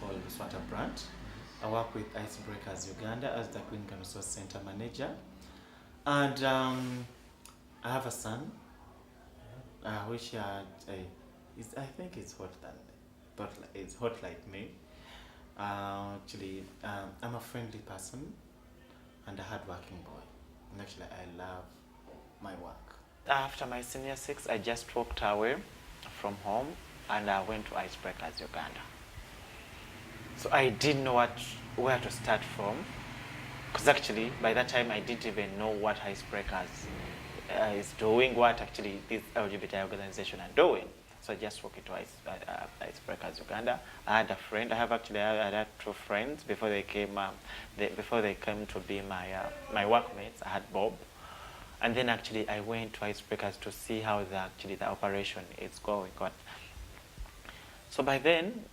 Called Luswata Brant. I work with Icebreakers Uganda as the Clinical Resource Center Manager. And I have a son, which I think it's it's hot like me. I'm a friendly person and a hardworking boy. And actually, I love my work. After my senior six, I just walked away from home and I went to Icebreakers Uganda. So I didn't know where to start from, because actually by that time I didn't even know what Icebreakers is doing, what actually this LGBT organization are doing. So I just walked into Icebreakers Uganda. I had a friend. I had two friends before they came. Before they came to be my workmates. I had Bob, and then actually I went to Icebreakers to see how the operation is going on. So by then,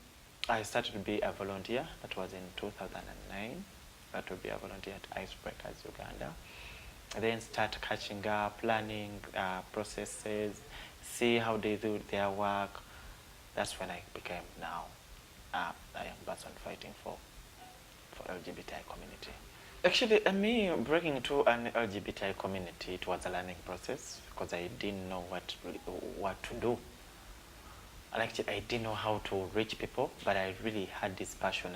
I started to be a volunteer. That was in 2009. That would be a volunteer at Icebreakers Uganda. And then start catching up, learning processes, see how they do their work. That's when I became now a young person fighting for LGBTI community. Actually, me breaking into an LGBTI community, it was a learning process because I didn't know what to do. And actually, I didn't know how to reach people, but I really had this passion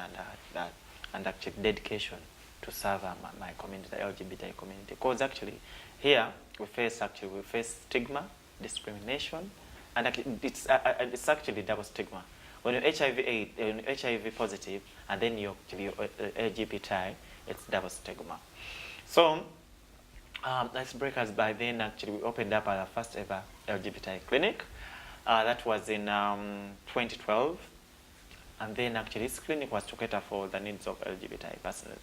and actually dedication to serve my community, the LGBTI community. Because actually, here we face stigma, discrimination, and actually it's actually double stigma. When you're HIV positive, and then you're LGBTI, it's double stigma. So, Icebreakers, by then actually we opened up our first ever LGBTI clinic. That was in 2012. And then actually this clinic was to cater for the needs of LGBTI persons.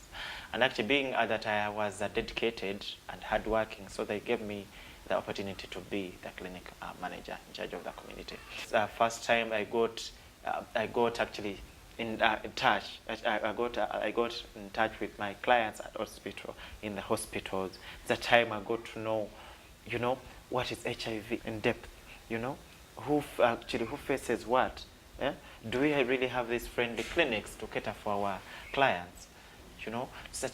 And actually being that I was dedicated and hardworking, so they gave me the opportunity to be the clinic manager in charge of the community. First time I got actually in touch. I got in touch with my clients at hospital, in the hospitals. The time I got to know, what is HIV in depth, who faces what. Yeah? Do we really have these friendly clinics to cater for our clients? This is the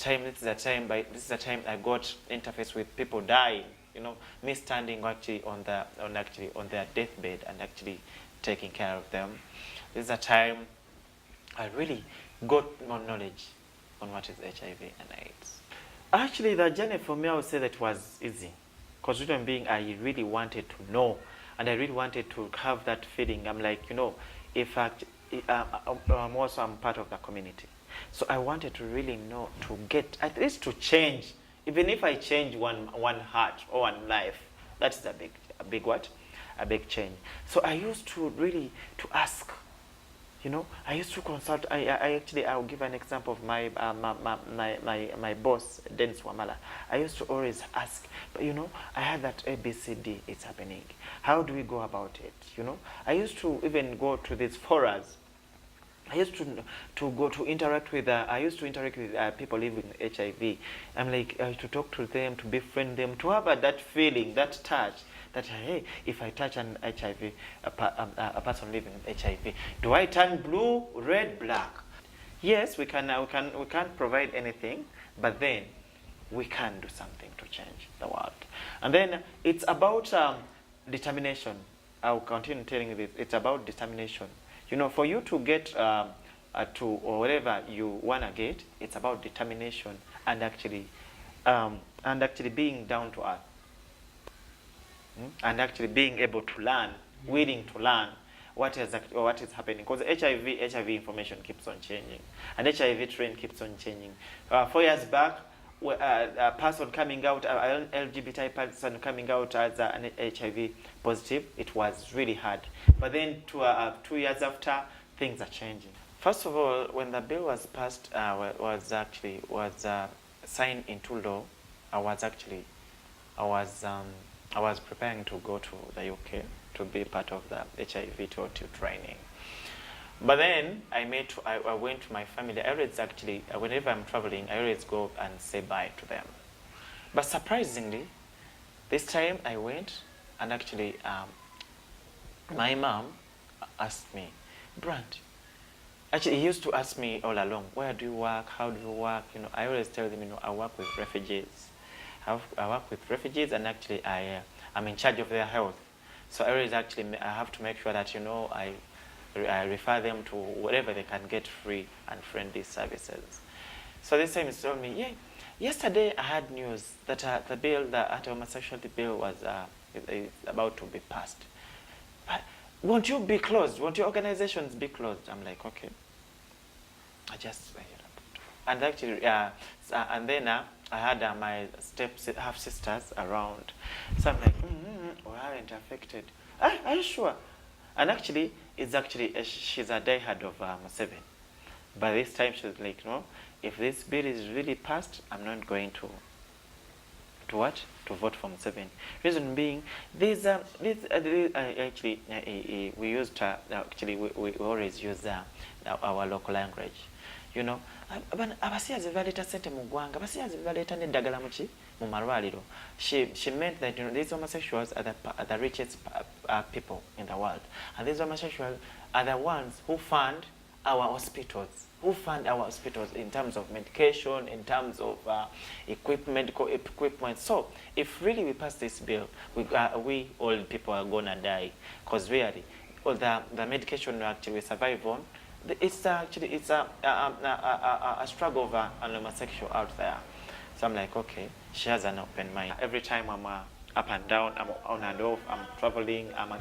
time I got interface with people dying. Me standing actually on their deathbed and actually taking care of them. This is a time I really got more knowledge on what is HIV and AIDS. Actually, the journey for me, I would say that it was easy. Because reason being, I really wanted to know, and I really wanted to have that feeling. I'm like, in fact, I'm part of the community. So I wanted to really know, to get, at least to change. Even if I change one heart or one life, that's a big what? A big change. So I used to really ask. I used to consult. I'll give an example of my boss, Dennis Wamala. I used to always ask, but I had that ABCD, it's happening. How do we go about it? I used to even go to these forums. I used to go to interact with. I used to interact with people living with HIV. I'm like to talk to them, to befriend them, to have that feeling, that touch. That hey, if I touch an HIV, a person living with HIV, do I turn blue, red, black? Yes, we can't provide anything, but then we can do something to change the world. And then it's about determination. I'll continue telling you this. It's about determination. For you to get to whatever you wanna get, it's about determination and actually being down to earth. And actually being able to learn, willing to learn what is happening. Because HIV information keeps on changing, and HIV trend keeps on changing. 4 years back, a person coming out, an LGBTI person coming out as an HIV positive, it was really hard. But then 2 years after, things are changing. First of all, when the bill was passed, was signed into law, I was preparing to go to the UK to be part of the HIV TOT training. But then I went to my family. I always whenever I'm traveling, I always go and say bye to them. But surprisingly, this time I went and actually my mom asked me, Brant, actually he used to ask me all along, where do you work, how do you work? You know, I always tell them, you know, I work with refugees. I work with refugees, and actually I'm in charge of their health. So I always actually, I have to make sure that, you know, I refer them to whatever they can get free and friendly services. So this time he told me, yeah, yesterday I had news that the bill, the anti-homosexuality bill was is about to be passed. But won't you be closed? Won't your organizations be closed? I'm like, okay. I just, and actually, and then I had my half sisters around. So I'm like, we aren't affected. Are you sure? And actually, she's a diehard of Museveni. By this time, she's like, no, if this bill is really passed, I'm not going to what? To vote for Museveni. Reason being, actually, we used actually we always use our local language. You know, abasiyazi baleta sente mu ggwanga, abasiyazi baleta n'eddagala mu malwaliro. She meant that, you know, these homosexuals are the richest people in the world, and these homosexuals are the ones who fund our hospitals. In terms of medication, in terms of equipment. So, if really we pass this bill, we old people are gonna die, because really, all the medication we actually survive on, it's a struggle of an homosexual out there. So I'm like, okay, she has an open mind. Every time I'm up and down, I'm on and off, I'm traveling, I'm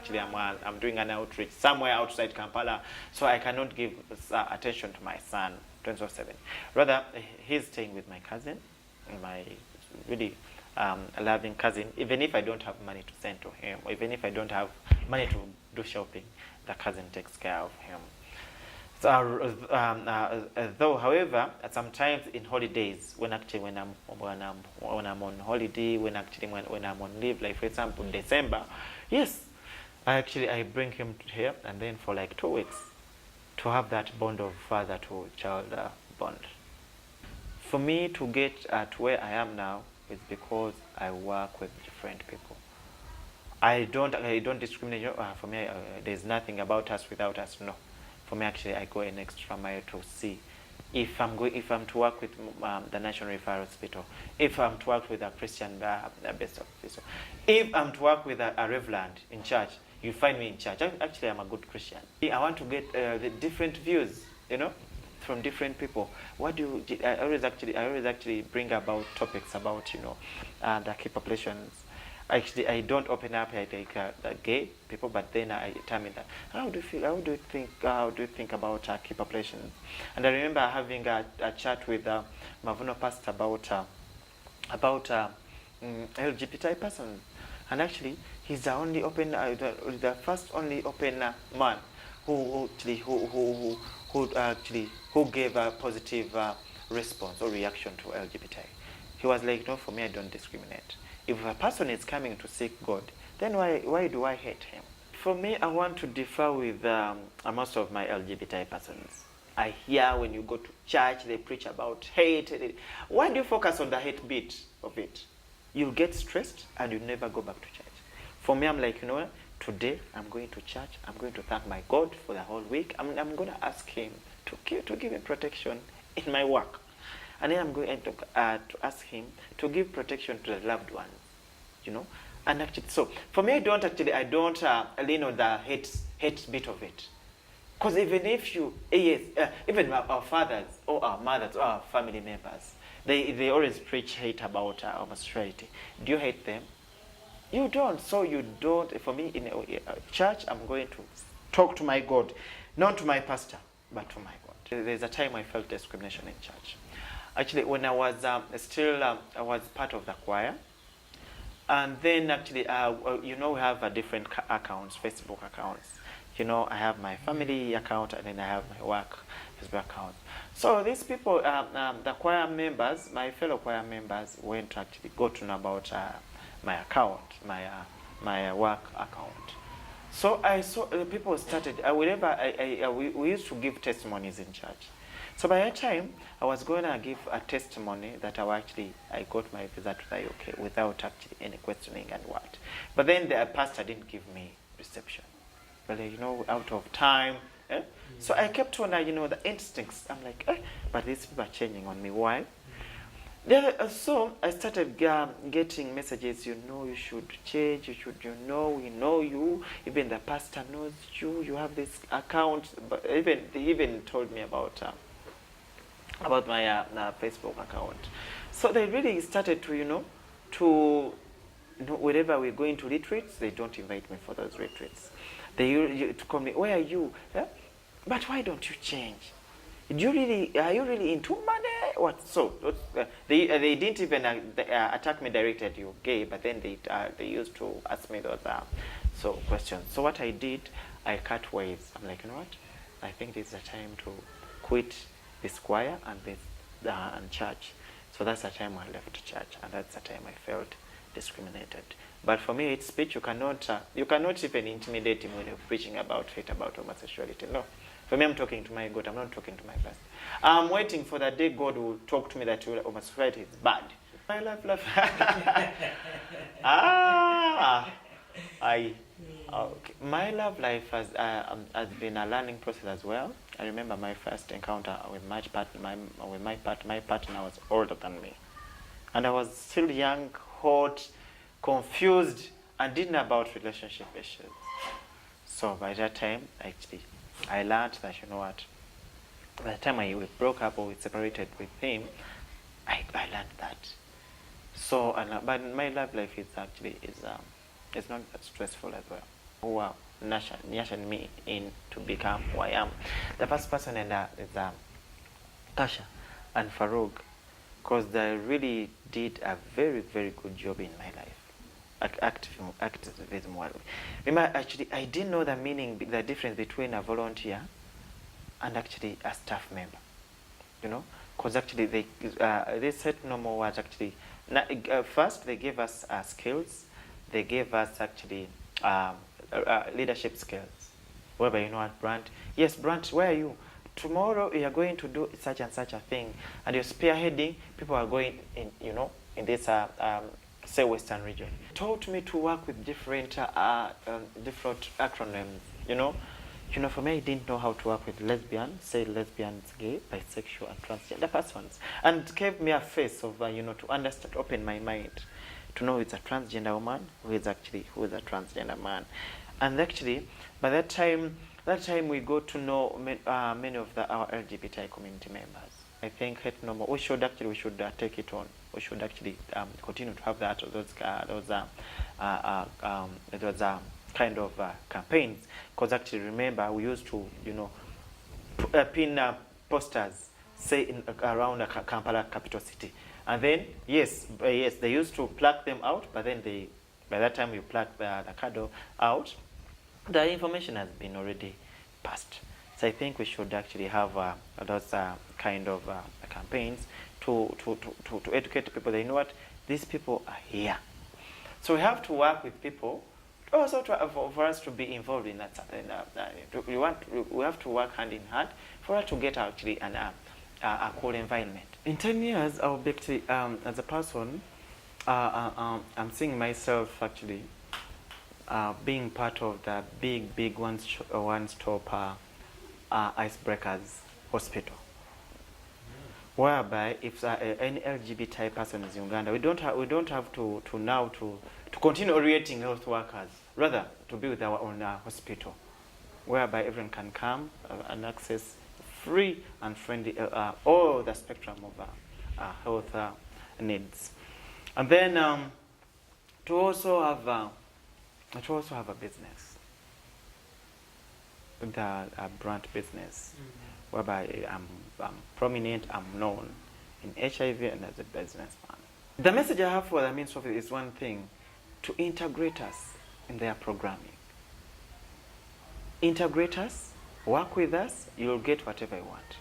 doing an outreach somewhere outside Kampala, so I cannot give attention to my son 24/7. Rather, he's staying with my cousin, my really loving cousin. Even if I don't have money to send to him, or even if I don't have money to do shopping, the cousin takes care of him. So, though, however, sometimes in holidays, when I'm on holiday, when I'm on leave, like for example December, yes, I bring him here, and then for like 2 weeks, to have that bond of father to child bond. For me to get to where I am now is because I work with different people. I don't discriminate. For me, there's nothing about us without us. No. For me, actually, I go an extra mile to see if I'm to work with the National Referral Hospital, if I'm to work with a Christian based officer, if I'm to work with a reverend in church, you find me in church. Actually, I'm a good Christian. I want to get the different views, you know, from different people. I always actually bring about topics about, you know, the key populations. Actually, I don't open up like the gay people, but then I determine that how do you think about key populations? And I remember having a chat with Mavuno Pastor about LGBT persons, and actually he's the only open, the first only open man who gave a positive response or reaction to LGBT. He was like, no, for me, I don't discriminate. If a person is coming to seek God, then why do I hate him? For me, I want to differ with most of my LGBT persons. I hear when you go to church, they preach about hate. Why do you focus on the hate bit of it? You'll get stressed and you'll never go back to church. For me, I'm like, you know what? Today, I'm going to church. I'm going to thank my God for the whole week. I'm going to ask him to give me protection in my work. And then I'm going to ask him to give protection to the loved ones, you know. And actually, so for me, I don't lean on the hate bit of it, because even if you, even our fathers or our mothers or our family members, they always preach hate about homosexuality. Do you hate them? You don't. So you don't. For me, in church, I'm going to talk to my God, not to my pastor, but to my God. There's a time I felt discrimination in church. Actually, when I was I was part of the choir, and then actually, you know, we have different accounts, Facebook accounts. You know, I have my family account, and then I have my work Facebook account. So these people, the choir members, my fellow choir members, went to actually go to know about my account, my work account. So I saw people started. We used to give testimonies in church. So by that time, I was going to give a testimony that I got my visa to the UK without actually any questioning and what. But then the pastor didn't give me reception. but out of time. Eh? So I kept on, the instincts. I'm like, but these people are changing on me. Why? So I started getting messages, you should change, we know you, even the pastor knows you, you have this account. But they even told me about my Facebook account. So they really started to whenever we're going to retreats, they don't invite me for those retreats. They to call me, where are you? Yeah? But why don't you change? Are you really into money? What? So they didn't even attack me directly at you gay, but then they used to ask me those questions. So what I did, I cut ways. I'm like, you know what? I think this is the time to quit this choir and this and church. So that's the time I left church, and that's the time I felt discriminated. But for me, it's speech. You cannot even intimidate him when you're preaching about faith, about homosexuality. No. For me, I'm talking to my God. I'm not talking to my pastor. I'm waiting for the day God will talk to me that homosexuality is bad. My life. Okay. My love life has been a learning process as well. I remember my first encounter with my partner. My partner was older than me, and I was still young, hot, confused, and didn't know about relationship issues. So by that time, actually, I learned that, you know what, by the time we broke up or we separated with him, I learned that. So, but my love life is not that stressful as well. Who are nurtured me in to become who I am. The first person is Tasha and Farouk, because they really did a very, very good job in my life. Activism. Remember, actually, I didn't know the difference between a volunteer and actually a staff member. Because actually they said no more words. Actually, first they gave us skills. They gave us actually leadership skills. Whereby, you know what, Brant? Yes, Brant, where are you? Tomorrow you are going to do such and such a thing, and you're spearheading. People are going in this say Western region. Taught me to work with different acronyms. For me, I didn't know how to work with lesbians, gay, bisexual, and transgender persons, and gave me a face of to understand, open my mind, to know it's a transgender woman who is a transgender man, and actually by that time we got to know many of our LGBTI community members. I think we should take it on. We should actually continue to have those kind of campaigns. Because actually, remember, we used to pin posters, say around Kampala capital city, and then yes, they used to pluck them out. But then by that time you pluck the card out, the information has been already passed. So I think we should actually have those kind of campaigns to educate people. They know what these people are here. So we have to work with people. Also, for us to be involved in that, we have to work hand in hand for us to get actually a cool environment. In 10 years, I'll be actually, as a person, I'm seeing myself actually being part of the big one-stop icebreakers hospital, whereby if any LGBTI person is in Uganda, we don't have to continue orienting health workers, rather to be with our own hospital, whereby everyone can come and access free and friendly all the spectrum of health needs, and then to also have a business. The Brant business, whereby I'm prominent, I'm known in HIV and as a businessman. The message I have for the Ministry of Health is one thing: to integrate us in their programming. Integrate us, work with us, you'll get whatever you want.